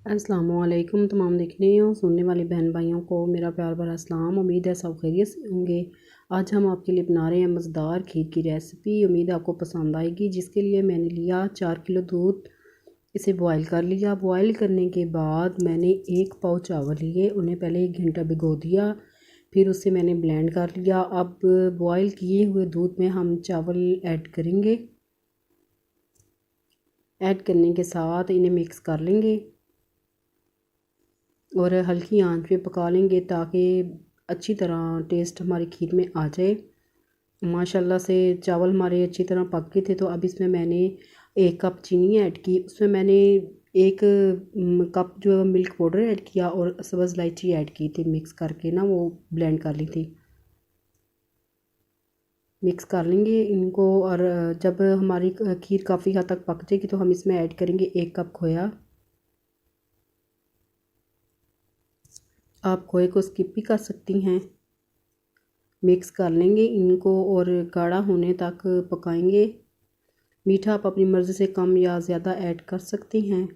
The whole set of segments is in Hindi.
अस्सलामुअलैकुम तमाम देखने और सुनने वाले बहन भाइयों को मेरा प्यार भरा सलाम। उम्मीद है सब खैरियत से होंगे। आज हम आपके लिए बना रहे हैं मज़ेदार खीर की रेसिपी। उम्मीद है आपको पसंद आएगी। जिसके लिए मैंने लिया 4 किलो दूध, इसे बॉयल कर लिया। बॉयल करने के बाद मैंने 1 पाव चावल लिए, उन्हें पहले 1 घंटा भिगो दिया, फिर उसे मैंने ब्लेंड कर लिया। अब बॉयल किए हुए दूध में हम चावल ऐड करेंगे। ऐड करने के साथ इन्हें मिक्स कर लेंगे और हल्की आंच पे पका लेंगे ताकि अच्छी तरह टेस्ट हमारी खीर में आ जाए। माशाल्लाह से चावल हमारे अच्छी तरह पक गए थे। तो अब इसमें मैंने 1 कप चीनी ऐड की, उसमें मैंने 1 कप जो मिल्क पाउडर ऐड किया और सब्ज़ इलायची ऐड की थी, मिक्स करके ना वो ब्लेंड कर ली थी। मिक्स कर लेंगे इनको और जब हमारी खीर काफ़ी हद तक पक जाएगी तो हम इसमें ऐड करेंगे 1 कप खोया। आप खोए को स्किप भी कर सकती हैं। मिक्स कर लेंगे इनको और गाढ़ा होने तक पकाएंगे। मीठा आप अपनी मर्ज़ी से कम या ज़्यादा ऐड कर सकती हैं।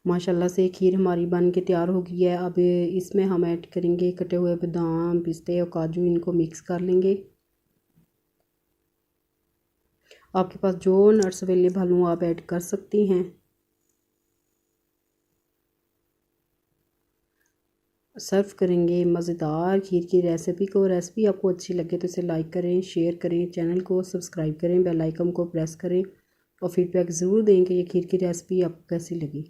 माशाल्लाह से खीर हमारी बन के तैयार हो गई है। अब इसमें हम ऐड करेंगे कटे हुए बादाम, पिस्ते और काजू। इनको मिक्स कर लेंगे। आपके पास जो नट्स अवेलेबल हों आप ऐड कर सकती हैं। सर्व करेंगे मज़ेदार खीर की रेसिपी को। रेसिपी आपको अच्छी लगे तो इसे लाइक करें, शेयर करें, चैनल को सब्सक्राइब करें, बेल आइकन को प्रेस करें और फीडबैक ज़रूर दें कि ये खीर की रेसिपी आपको कैसी लगी।